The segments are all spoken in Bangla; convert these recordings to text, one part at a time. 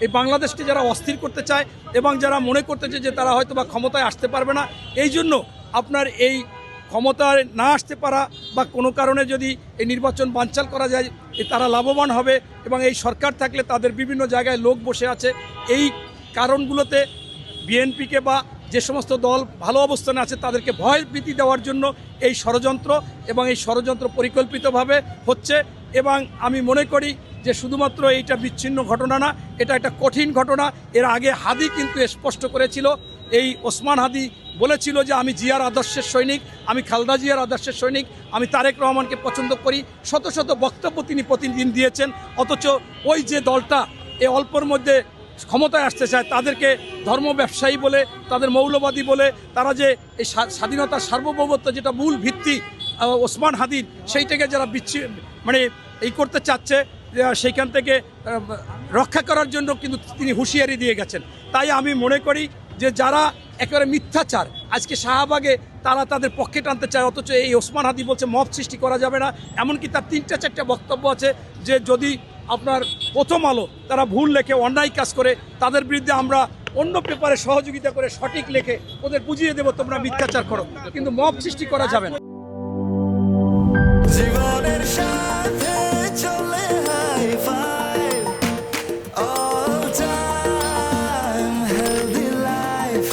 এই বাংলাদেশকে যারা অস্থির করতে চায় এবং যারা মনে করতেছে যে তারা হয়তো বা ক্ষমতায় আসতে পারবে না, এই জন্য আপনার এই ক্ষমতায় না আসতে পারা বা কোনো কারণে যদি এই নির্বাচন বানচাল করা যায় তারা লাভবান হবে এবং এই সরকার থাকলে তাদের বিভিন্ন জায়গায় লোক বসে আছে। এই কারণগুলোতে বিএনপিকে বা যে সমস্ত দল ভালো অবস্থানে আছে তাদেরকে ভয় ভীতি দেওয়ার জন্য এই ষড়যন্ত্র এবং এই ষড়যন্ত্র পরিকল্পিতভাবে হচ্ছে। এবং আমি মনে করি যে শুধুমাত্র এইটা বিচ্ছিন্ন ঘটনা না, এটা একটা কঠিন ঘটনা। এর আগে হাদি কিন্তু স্পষ্ট করেছিল, এই ওসমান হাদি বলেছিল যে আমি জিয়ার আদর্শের সৈনিক, আমি খালেদা জিয়ার আদর্শের সৈনিক, আমি তারেক রহমানকে পছন্দ করি। শত শত বক্তব্য তিনি প্রতিদিন দিয়েছেন, অথচ ওই যে দলটা এই অল্পর মধ্যে ক্ষমতায় আসতে চায় তাদেরকে ধর্ম ব্যবসায়ী বলে, তাদের মৌলবাদী বলে, তারা যে এই স্বাধীনতার সার্বভৌমত্ব যেটা মূল ভিত্তি ওসমান হাদির, সেইটাকে যারা মানে এই করতে চাচ্ছে সেইখান থেকে রক্ষা করার জন্য কিন্তু তিনি হুঁশিয়ারি দিয়ে গেছেন। তাই আমি মনে করি যে যারা একেবারে মিথ্যাচার আজকে শাহবাগে তারা তাদের পক্ষে টানতে চায়, অথচ এই ওসমান হাদি বলছে মব সৃষ্টি করা যাবে না। এমনকি তার 3-4টা বক্তব্য আছে যে যদি আপনার প্রথম আলো তারা ভুল লেখে, অন্যায় কাজ করে, তাদের বিরুদ্ধে আমরা অন্য পেপারে সহযোগিতা করে সঠিক লেখে ওদের বুঝিয়ে দেবো তোমরা মিথ্যাচার করো, কিন্তু মব সৃষ্টি করা যাবে না। জীবনের সাথে চলে high five all time healthy life.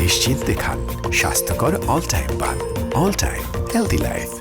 নিশ্চিন্তে খান স্বাস্থ্যকর অল টাইম পান। All time healthy life.